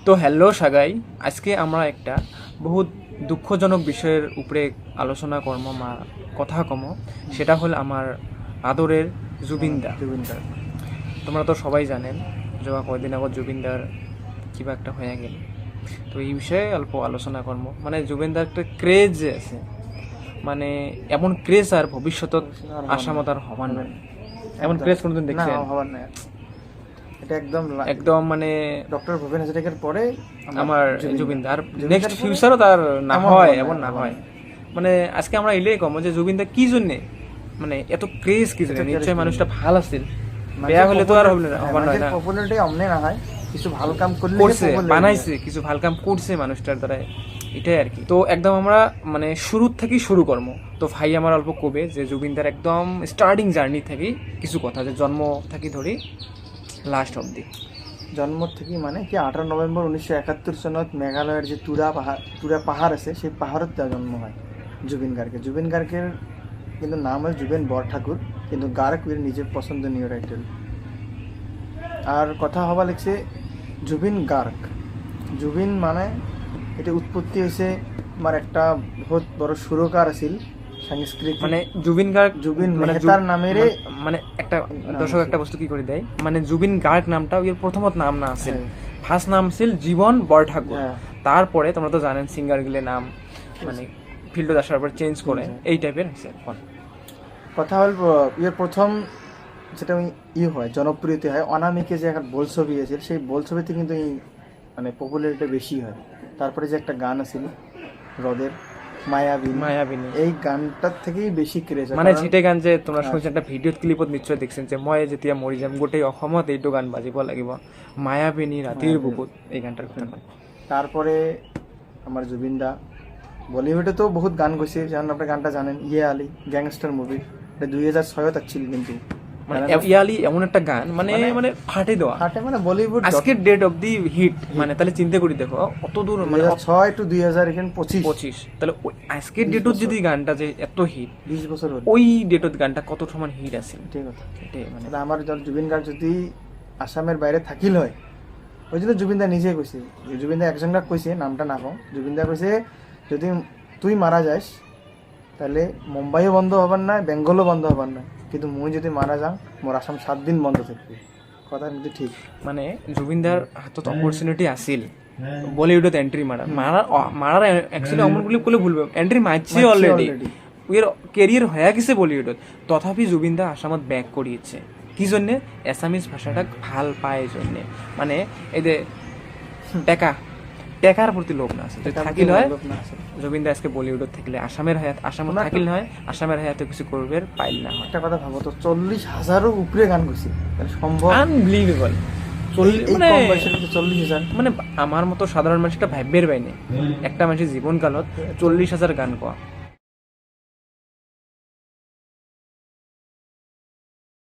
তো হ্যালো সাগাই, আজকে আমরা একটা বহুত দুঃখজনক বিষয়ের উপরে আলোচনা করম মা কথা কম, সেটা হল আমার আদরের জুবিনদা। জুবিনদার তোমরা তো সবাই জানেন যে কয়েকদিন আগত জুবিনদার কিবা একটা হয়ে গেল। তো এই বিষয়ে অল্প আলোচনা করম। মানে জুবিনদার একটা ক্রেজ যে আছে, মানে এমন ক্রেজ আর ভবিষ্যতত আশামত আর হবার নয়। এমন ক্রেজ কোনোদিন না দেখছেন? হবার না, এটা একদম একদম মানে ডক্টর ভূপেন হাজারিকার পরে আমার জুবিনদার নেক্সট ফিউচারও তার না হয়, এমন না হয়। মানে আজকে আমরা এলেই কম যে জুবিনদা কি জন্যে, মানে এত ক্রেজ কি জন্য? নিশ্চয় মানুষটা ভাল আছিল, বেয়া হলে তো আর হবার নয় না। পপুলারিটি অমনে না হয়, কিছু ভালো কাম করলে করছে, বানাইছে, কিছু ভাল কাম করছে মানুষটার দ্বারা, এটাই আর কি। তো একদম আমরা মানে শুরুর থেকেই শুরু করব। তো ভাই আমার অল্প কবে যে জুবিনদার একদম স্টার্টিং জার্নি থেকে কিছু কথা, যে জন্ম থাকি ধরি লাস্ট অবধি। জন্ম থেকে মানে কি 18 নভেম্বর 1971 সনত মেঘালয়ের যে তুরা পাহাড় আছে, সেই পাহাড়ত তার জন্ম হয় জুবিন গার্গের কিন্তু নাম হয় জুবিন বরঠাকুর, কিন্তু গার্গ এর নিজের পছন্দনীয় টাইটেল। আর কথা হবা লিখছে জুবিন গার্গ। জুবিন মানে এটা উৎপত্তি হয়েছে আমার একটা বহুত বড় সুরকার আছিল সাংস্কৃতিক, মানে জুবিন গার্গ, জুবিন মানে মেহতার নামেরে মানে একটা দর্শক একটা বস্তু কি করে দেয়, মানে জুবিন গার্গ নামটা এর প্রথমত নাম না আছিল, ফার্স্ট নাম ছিল জীবন বরঠাকুর। তারপরে তোমরা তো জানেন সিঙ্গার গিলে নাম মানে ফিল্ডত আসার পর চেঞ্জ করে এই টাইপের হয়েছে। কথা হল ইয়ের প্রথম যেটা হয় জনপ্রিয়তা হয় অনামিকে যে একটা বোলছবি আছে, সেই বোলছবিতে কিন্তু এই মানে পপুলারিটি বেশি হয়। তারপরে যে একটা গান আছিল রদের মায়াবিনী, এই গানটার থেকেই বেশি ক্রেজ। মানে যেটা গান যে তোমরা শুনছেন একটা ভিডিও ক্লিপত নিশ্চয় দেখছেন যে মই যেতিয়া মৰি যাম গোটেই অসমত এইটো গান বাজিব লাগিব, মায়াবিনী ৰাতিৰ বুকুত, এই গানটার কথা। তারপরে আমার জুবিনদা বলিউডে তো বহুত গান গেছে, যেমন আপনার গানটা জানেন ইয়ে আলী গ্যাংস্টার মুভি, এটা 2006 আসছিল, কিন্তু মানে ইয়ালি এমন একটা গান মানে মানে ফাটে দেওয়া, মানে বলিউড আজকের ডেট অফ দি হিট। মানে তাহলে চিন্তা করি দেখো অত দূর, মানে 2006 টু 2025, তাহলে আজকের ডেটত যদি গানটা যে এত হিট, 20 বছর হল, ওই ডেটত গানটা কত সমান হিট আছে। ঠিক কথা। এটাই মানে আমার জুবিন গার্গ যদি আসামের বাইরে থাকিল হয়, ওই জন্য জুবিনদা নিজে কইছে, জুবিনদা একজনটা কইছে, নামটা না কম, জুবিনদা কইছে যদি তুই মারা যাস তাহলে মুম্বাইও বন্ধ হবার না, বেঙ্গলও বন্ধ হবার না, কিন্তু মুই যদি মারা যাং মোর আসাম 7 দিন বন্ধ থাকবে। কথা কিন্তু ঠিক। মানে জুবিনদার হাতত অপরচুনিটি আছিল বলিউডত এন্ট্রি মারার একচুয়ালি অমন বুলি কলে ভুলবে, এন্ট্রি মারছে অলরেডি, এর কেরিয়ার হয়ে গেছে বলিউডত। তথাপি জুবিনদা আসামত ব্যাক করিয়েছে কি জন্যে? এসামিজ ভাষাটা ভাল পায় জন্যে। মানে এই যে টেকার প্রতি লোভ না আছে, থাকিল হয় জুবিনদা আজকে বলিউডত থাকিলে আসামত থাকিল হয়, আসামের হায়াতে কিছু করবে পাইল না হয়। একটা কথা ভাবো তো, 40,000 উপরে গান গেছে, সম্ভব? আনবিলিভেবল। মানে 40,000, মানে আমার মতো সাধারণ মানুষটা ভাববের বাইনে একটা মানুষের জীবনকালত 40,000 গান গাওয়া।